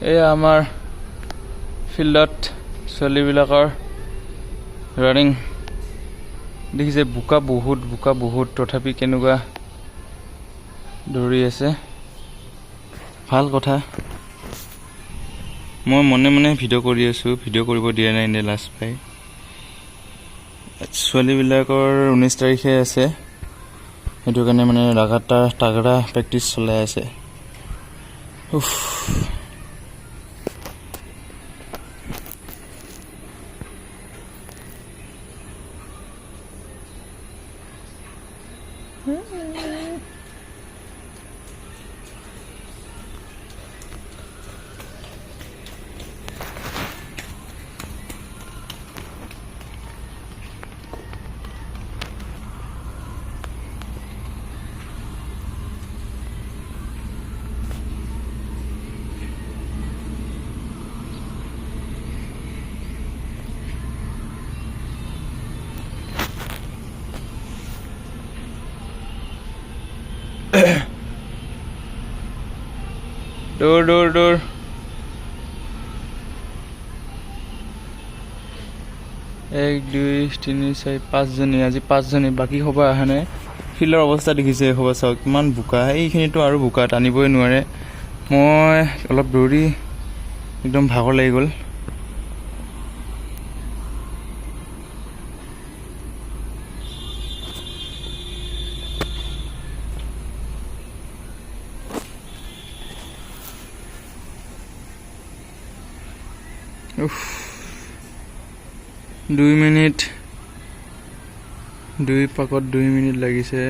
এই আমাৰ ফিল্ডত ছোৱালীবিলাকৰ ৰানিং দেখিছে, বোকা বহুত তথাপি কেনেকুৱা দৌৰি আছে। ভাল কথা। মই মনে ভিডিঅ' কৰি আছো, ভিডিঅ' কৰিব দিয়া নাই এনে লাজ পাই। ছোৱালীবিলাকৰ 19 তাৰিখে আছে, সেইটো কাৰণে মানে তাগৰা প্ৰেক্টিচ চলাই আছে। দৌৰ 1 2 3 4 5 জনী, আজি 5 জনী, বাকী সবা অহা নাই। ফিল্ডৰ অৱস্থা দেখিছে, সবা চাওক কিমান বোকা। এইখিনিতো আৰু বোকা, টানিবই নোৱাৰে। মই অলপ দৌৰি একদম ভাগৰ লাগি গ'ল। উফ, 2 মিনিট, 2 পাকত 2 মিনিট লাগিছে।